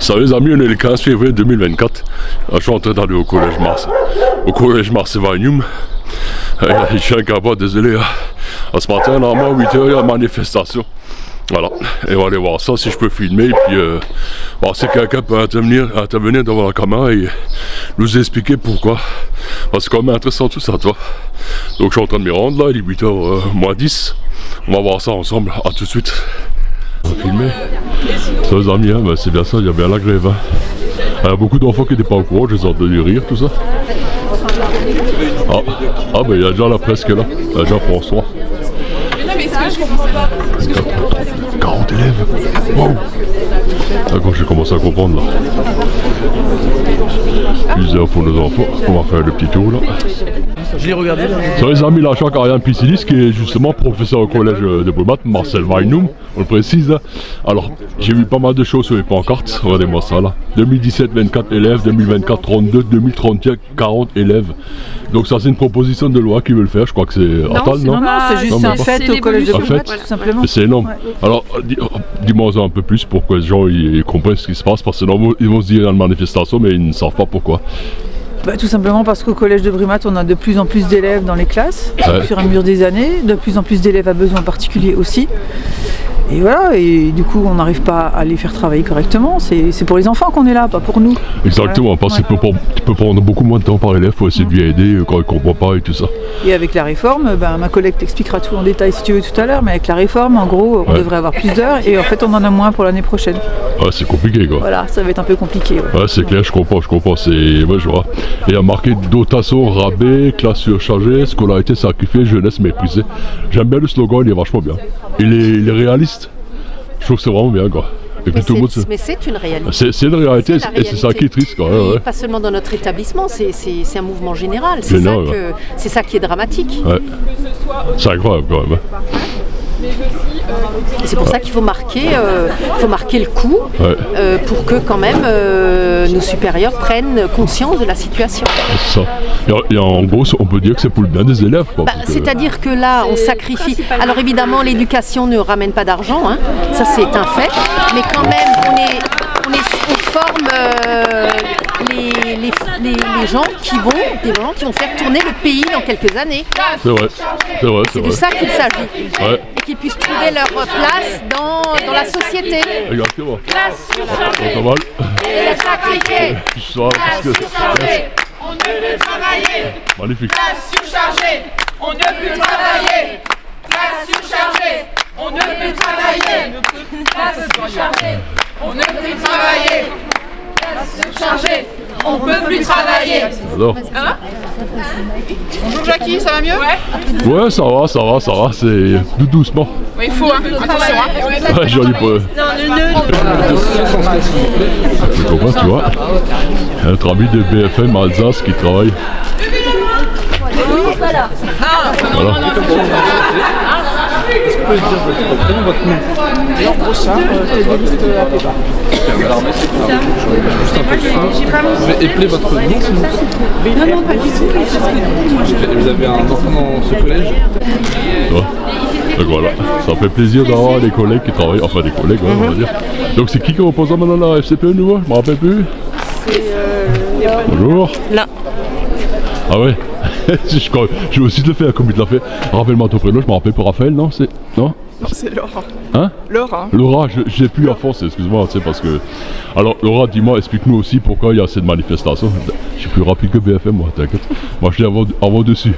Ça les amis, on est le 15 février 2024. Je suis en train d'aller au collège Mars. Au collège Mars-Vagnum. Je suis incapable, désolé. Ce matin, normalement, à 8h, il y a une manifestation. Voilà, et on va aller voir ça si je peux filmer. Et puis, voir si quelqu'un peut intervenir devant la caméra et nous expliquer pourquoi. Parce que c'est quand même intéressant tout ça, toi. Donc, je suis en train de me rendre là, il est 8h moins 10. On va voir ça ensemble. À tout de suite. On va filmer. Ça, les amis, hein, c'est bien ça, il y a bien la grève. Hein. Il y a beaucoup d'enfants qui n'étaient pas au courant, je les ai entendus rire, tout ça. Ah ben il y a déjà la presse qui est là, il y a déjà France 3. 40 élèves. Wow. D'accord, j'ai commencé à comprendre là. Plusieurs pour nos enfants. On va faire le petit tour là. Je l'ai regardé là. Ça les amis, là, Ariane Piscilis qui est justement professeur au collège de Brumat, Mars-Vagnum, on le précise. Alors, j'ai vu pas mal de choses sur les pancartes. Regardez-moi ça là. 2017, 24 élèves, 2024, 32, 2031, 40 élèves. Donc ça c'est une proposition de loi qu'ils veulent faire, je crois que c'est Atal, non? Non, c'est juste un fait au collège de Brumat, tout simplement. C'est énorme. Ouais. Alors, dis-moi un peu plus pour que les gens ils comprennent ce qui se passe, parce que sinon ils vont se dire il y a une manifestation, mais ils ne savent pas pourquoi. Bah, tout simplement parce qu'au collège de Brumat, on a de plus en plus d'élèves dans les classes, au fur et à mesure des années, de plus en plus d'élèves à besoins particuliers aussi. Et voilà, et du coup on n'arrive pas à les faire travailler correctement, c'est pour les enfants qu'on est là, pas pour nous. Exactement, voilà. Parce que tu peux prendre beaucoup moins de temps par élève pour essayer de lui aider quand il ne comprend pas et tout ça. Et avec la réforme, ben, ma collègue t'expliquera tout en détail si tu veux tout à l'heure, mais avec la réforme, en gros, on devrait avoir plus d'heures et en fait on en a moins pour l'année prochaine. Ouais, c'est compliqué quoi. Voilà, ça va être un peu compliqué. Ouais, c'est clair, je comprends, c'est... Ouais, je vois. Et il y a marqué dotation, rabais, classe surchargée, scolarité sacrifiée, jeunesse méprisée. J'aime bien le slogan, il est vachement bien. Il est réaliste. Je trouve que c'est vraiment bien quoi. Et puis, mais c'est une réalité. C'est une réalité et c'est ça qui est triste quoi. Et pas seulement dans notre établissement, c'est un mouvement général. C'est ça qui est dramatique. Ouais. C'est incroyable quand même. C'est pour ça qu'il faut marquer le coup pour que quand même nos supérieurs prennent conscience de la situation. C'est ça. Et en gros, on peut dire que c'est pour le bien des élèves. C'est-à-dire que là, on sacrifie. Alors évidemment, l'éducation ne ramène pas d'argent, hein. Ça c'est un fait. Mais quand même, on forme les gens qui vont faire tourner le pays dans quelques années. C'est vrai. C'est de ça qu'il s'agit. Ouais. Et qu'ils puissent trouver leur place dans la société. Exactement. Classe surchargée. Pas mal. Et les sacrifiés. Classe surchargée. On ne veut travailler. Magnifique. Classe surchargée. On ne peut travailler. Classe surchargée. On ne peut travailler. Classe surchargée. On ne peut travailler. Classe surchargée. On ne peut plus travailler. Alors. Ça va? Bonjour Jackie, ça va mieux? Ouais, ça va, c'est tout doucement. Oui, il faut, hein. Attention, hein. Ouais, joli peu. Tu comprends, tu vois? Notre ami de BFM Alsace qui travaille. Voilà. Est-ce que vous pouvez dire votre prénom, votre nom? L'an prochain, téléviste à Pépa. Alors, mais c'est pas mais appelez votre nom sinon? Non, pas du tout. Vous avez un enfant dans ce collège? Ouais. Donc voilà, ça fait plaisir d'avoir des collègues qui travaillent, enfin des collègues, on va dire. Donc c'est qui représente maintenant la FCPE nouveau? Je me rappelle plus. C'est Bonjour. là. Ah ouais. Je vais aussi te le faire comme il te l'a fait. Rappelle-moi ton prénom, je me rappelle pas. Raphaël, non? Non? C'est Laura. Hein? Laura. Laura, j'ai plus à force, excuse-moi, tu sais, parce que... Alors, Laura, dis-moi, explique-nous aussi pourquoi il y a cette manifestation. Je suis plus rapide que BFM, moi, t'inquiète. Moi, je l'ai avant dessus.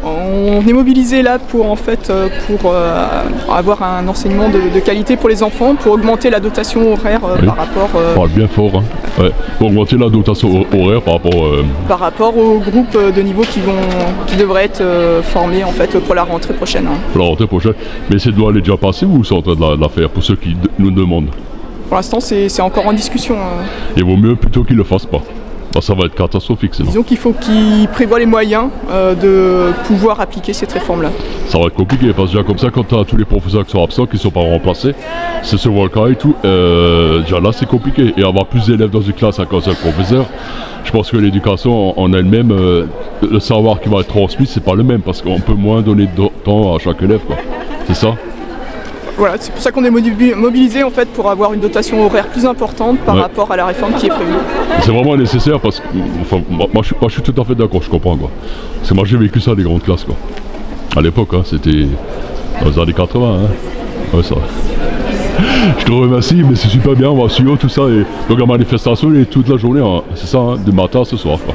On est mobilisé là pour avoir un enseignement de qualité pour les enfants, pour augmenter la dotation horaire par rapport... Parle bien fort, hein. Ouais. Pour augmenter la dotation horaire par rapport... aux groupes de niveau qui devraient être formés en fait pour la rentrée prochaine. Hein. Pour la rentrée prochaine. Mais cette loi elle est déjà passée ou c'est en train de la faire pour ceux qui nous demandent? Pour l'instant c'est encore en discussion. Il vaut mieux plutôt qu'ils ne le fassent pas. Ça va être catastrophique sinon. Disons qu'il faut qu'ils prévoient les moyens de pouvoir appliquer cette réforme-là. Ça va être compliqué parce que déjà comme ça, quand tu as tous les professeurs qui sont absents, qui ne sont pas remplacés, c'est ce le cas et tout, déjà là c'est compliqué. Et avoir plus d'élèves dans une classe à cause d'un professeur, je pense que l'éducation en elle-même, le savoir qui va être transmis, c'est pas le même parce qu'on peut moins donner de temps à chaque élève, quoi. C'est ça? voilà, c'est pour ça qu'on est mobilisé en fait pour avoir une dotation horaire plus importante par rapport à la réforme qui est prévue. C'est vraiment nécessaire parce que, enfin, moi je suis tout à fait d'accord, je comprends quoi. Parce que moi j'ai vécu ça des grandes classes quoi. À l'époque, hein, c'était dans les années 80. Hein. Ouais, ça. Je te remercie, mais c'est super bien, on va suivre tout ça. Et donc la manifestation est toute la journée, hein. C'est ça, hein, de matin à ce soir. Quoi.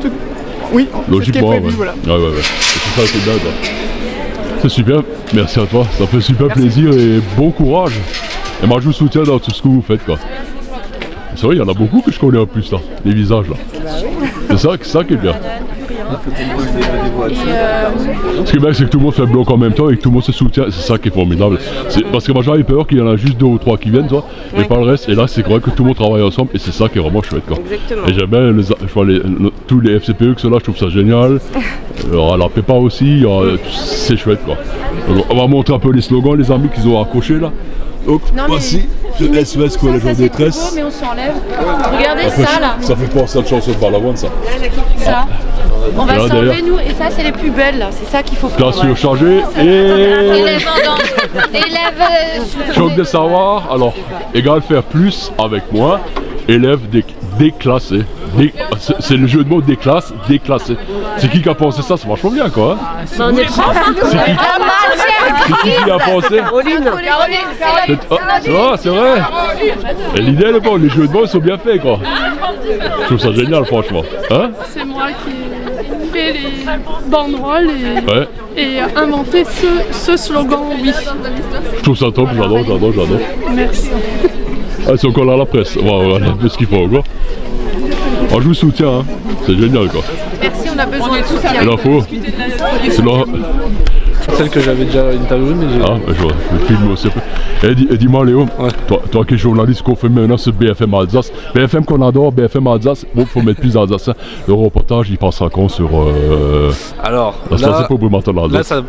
Oui, logiquement, prévu, voilà. Ouais. C'est ça, c'est bien quoi. C'est super, merci à toi, ça fait super plaisir et bon courage. Et moi je vous soutiens dans tout ce que vous faites quoi. C'est vrai, il y en a beaucoup que je connais en plus là, les visages là. C'est ça qui est bien. Ce qui est bien, c'est que tout le monde fait bloc en même temps et que tout le monde se soutient, c'est ça qui est formidable. Parce que moi j'avais peur qu'il y en a juste 2 ou 3 qui viennent, toi, et pas le reste. Et là, c'est vrai que tout le monde travaille ensemble et c'est ça qui est vraiment chouette. Quoi. Exactement. Et j'aime bien je vois tous les FCPE que ceux-là, je trouve ça génial. Alors, à la PEPA aussi, c'est chouette quoi. Donc, on va montrer un peu les slogans, les amis qu'ils ont accrochés là. Donc, voici le SOS Collège en détresse. Mais on s'enlève. Regardez après, ça là. Ça fait penser à la chanson de Balavoine ça. Ça. On va là, s'enlever nous et ça c'est les plus belles là. C'est ça qu'il faut prendre. Classe surchargée et... Élève en danger. Élève... Choc de savoir, alors, égal faire plus avec moins, élève déclassé. C'est le jeu de mots déclassé. C'est qui a pensé ça? C'est vachement bien quoi. Hein. On est prof. C'est qui a pensé? Caroline. C'est vrai. Et l'idée elle est bonne, les jeux de mots sont bien faits quoi. Je trouve ça génial franchement. Hein? C'est moi qui ai fait les banderoles et inventé ce slogan, oui. Je trouve ça top, j'adore. Merci. Ah, c'est encore là la presse, voilà un peu ce qu'il faut encore. Oh, je vous soutiens, hein. C'est génial quoi. Merci, on a besoin de tout ça. Et l'info, c'est là. Celle que j'avais déjà interviewée, mais j'ai... Ah, je vois, le film aussi. Et dis-moi Léo, toi qui es journaliste, qu'on fait maintenant sur BFM Alsace, BFM qu'on adore, BFM Alsace, bon, faut mettre plus d'Alsace. Le reportage, il passera quand sur... Alors, là,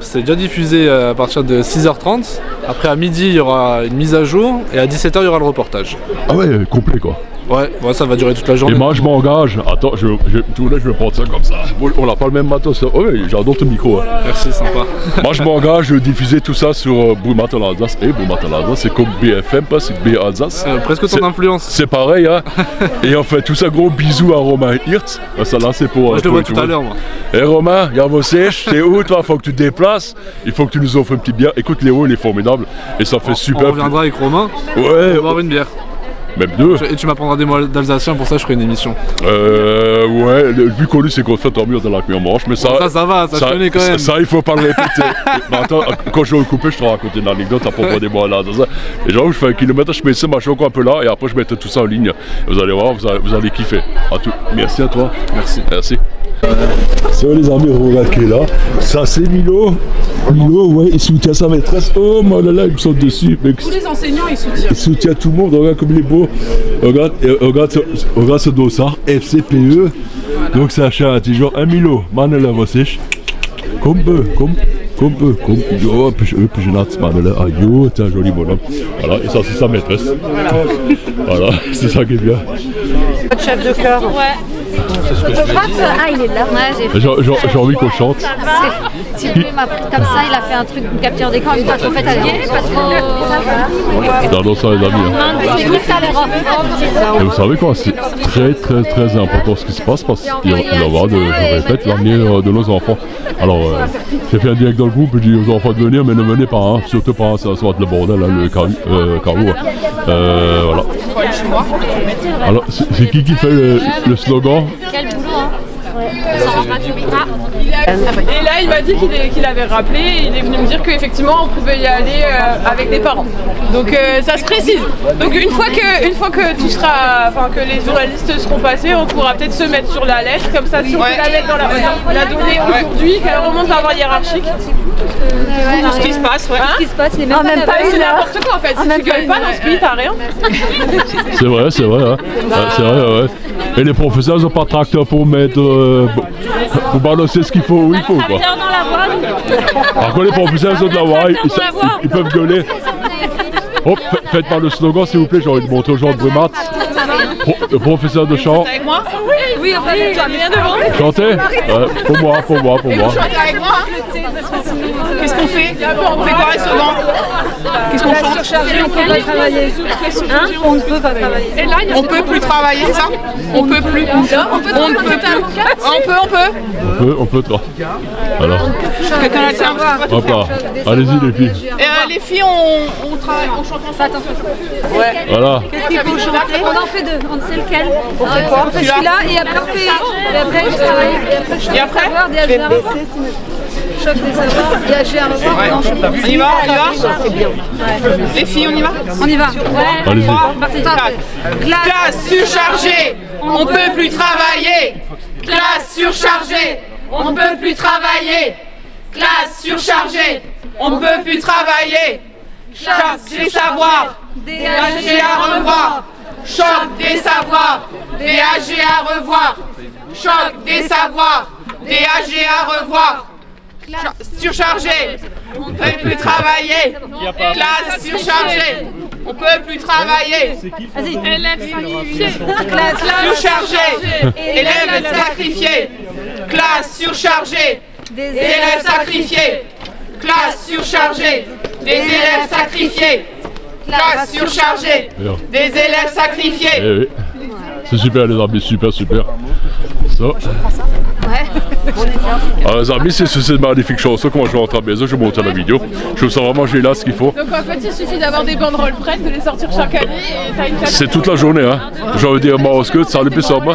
c'est déjà diffusé à partir de 6h30. Après, à midi, il y aura une mise à jour. Et à 17h, il y aura le reportage. Ah ouais, complet quoi. Ouais, ça va durer toute la journée. Et moi je m'engage, attends, je vais prendre ça comme ça. On n'a pas le même matos. Oh oui, j'adore ton micro. Hein. Merci, sympa. Moi je m'engage, je vais diffuser tout ça sur Brumatel Alsace. Et Brumatel Alsace, c'est comme BFM, pas c'est B Alsace. Presque ton influence. C'est pareil, hein. Et on fait tout ça, gros bisous à Romain Hirtz. Ça là, c'est pour. Moi je le vois tout à l'heure, moi. Et Romain, Yavosech, t'es où toi? Faut que tu te déplaces. Il faut que tu nous offres un petit bière. Écoute, Léo, il est formidable. Et ça fait super. On reviendra avec Romain. Ouais. On va boire une bière. Même 2. Et tu m'apprendras des mots d'alsacien, pour ça je ferai une émission. Ouais, le plus connu c'est qu'on fait en mur de la cuillère manche, mais ça va, ça je connais quand même. Ça il faut pas le répéter. Mais attends, quand je vais le couper, je te raconte une anecdote à propos des mots d'alsacien. Et genre, je fais 1 kilomètre, je mets ça, je suis encore un peu là, et après je mets tout ça en ligne. Vous allez voir, vous allez kiffer. Merci à toi. Merci. C'est vrai les amis, regarde qui est là. Ça c'est Milo. Milo, ouais, il soutient sa maîtresse. Oh mon là, il me saute dessus. Tous les enseignants, ils soutiennent. Il soutient tout le monde, regarde comme il est beau. Regarde ce dossard, FCPE. Donc c'est un toujours un Milo. Manela Vosich. Comme peu. Oh, puis je note Manela. Aïe, t'es un joli bonhomme. Voilà, et ça c'est sa maîtresse. Voilà, c'est ça qui est bien. Votre chef de chœur. Ouais. Il est là. J'ai envie qu'on chante. Comme ça, il a fait un truc, une capture d'écran, pas trop fatigué, pas trop... J'adore ça les amis. Et vous savez quoi, c'est très important ce qui se passe parce qu'il va y avoir, je répète, l'avenir de nos enfants. Alors, j'ai fait un direct dans le groupe, je dis aux enfants de venir, mais ne venez pas, hein, surtout pas, ça va être le bordel, hein, le carreau. Voilà. Alors, c'est qui fait le slogan? Quel boulot, hein. Et là, il m'a dit qu'il avait rappelé et il est venu me dire qu'effectivement on pouvait y aller avec des parents. Donc ça se précise. Donc une fois que tout sera, enfin que les journalistes seront passés, on pourra peut-être se mettre sur la lettre comme ça si on peut la mettre dans la donnée aujourd'hui, qu'elle remonte à la voie hiérarchique. Tout ce qui se passe, ce qui se passe, les mêmes pas c'est n'importe quoi en fait. Si tu gueules pas dans ce pays, t'as rien. C'est vrai, hein. C'est vrai, ouais. Et les professeurs n'ont pas de tracteur pour mettre, pour balancer ce qu'il faut où il faut quoi. Par contre les professeurs ont de la voix, ils peuvent gueuler. Oh, faites-moi le slogan s'il vous plaît, j'ai envie de montrer aux gens de Brumat. Le professeur de chant. Avec moi? Oui, enfin, tu as bien devant. Chanter? Pour moi. Chante avec moi. Qu'est-ce qu'on fait? On fait quoi, slogan? Qu'est-ce qu'on chante? Surchargé, on peut pas travailler. On ne peut pas travailler. Et là, on peut plus travailler, ça? On peut plus. On peut plus. On peut toi. Alors. Quelqu'un a le savoir. Hop là. Allez-y les filles. Les filles, on travaille, on chante ensemble. Ouais. Voilà. Qu'est-ce qu'il faut chanter? On en fait deux. On sait lequel? On fait quoi? On fait celui-là et après on fait. Et après je travaille. Et après je vais savoir, choc des savoirs, DHG à revoir. On y va, C'est bien. Les filles, on y va? On y va. Allez-y. Classe surchargée, on peut plus travailler. Classe surchargée, on peut plus travailler. Classe surchargée, on peut plus travailler. Choc des savoirs, DHG à revoir. Choc des savoirs, DHG à revoir. Choc des savoirs, DHG à revoir. Surchargé, on peut plus travailler. Classe surchargée, on peut plus travailler. Élèves sacrifiés. Classe surchargée, élèves sacrifiés. Classe surchargée, des élèves sacrifiés. Classe surchargée, des élèves sacrifiés. Classe surchargée, des élèves sacrifiés. Eh oui. C'est super les amis, super. Ça. Alors les amis, c'est cette magnifique chanson que moi je vais rentrer à la maison, je vais monter la vidéo. Je trouve ça vraiment génial ce qu'il faut. Donc en fait il suffit d'avoir des banderoles prêtes, de les sortir chaque année et t'as une classe. C'est toute la journée hein. J'ai envie de dire Maroskut, salut puis ça va.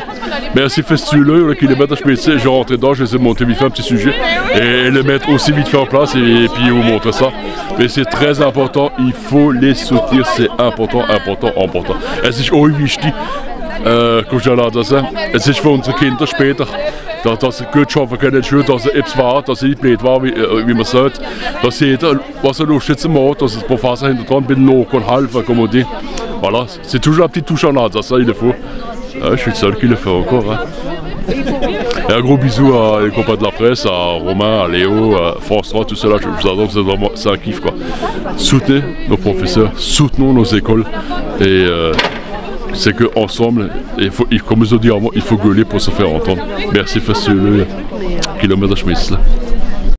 Merci festival qui les mettent à chemisser, je vais rentrer dedans, je vais essayer de monter vite fait un petit sujet et les mettre aussi vite fait en place et puis vous montrer ça. Mais c'est très important, il faut les soutenir, c'est important. Es ist auch wichtig, es ist für unsere Kinder später, dass sie gut schaffen können, dass sie etwas war, dass sie nicht blöd war, wie man sagt. Dass jeder, was er Lust zu machen, dass le professeur hinter dran bin, noch und helfen, comme on dit. Voilà, c'est toujours la petite touche en art, ça il le faut. Je suis le seul qui le fait encore. Hein. Et un gros bisou à les copains de la presse, à Romain, à Léo, à France 3, tout cela, je vous adore, c'est un kiff quoi. Soutenez nos professeurs, soutenons nos écoles et c'est qu'ensemble, comme je dis avant, il faut gueuler pour se faire entendre. Merci Festival, kilomètre de chemise.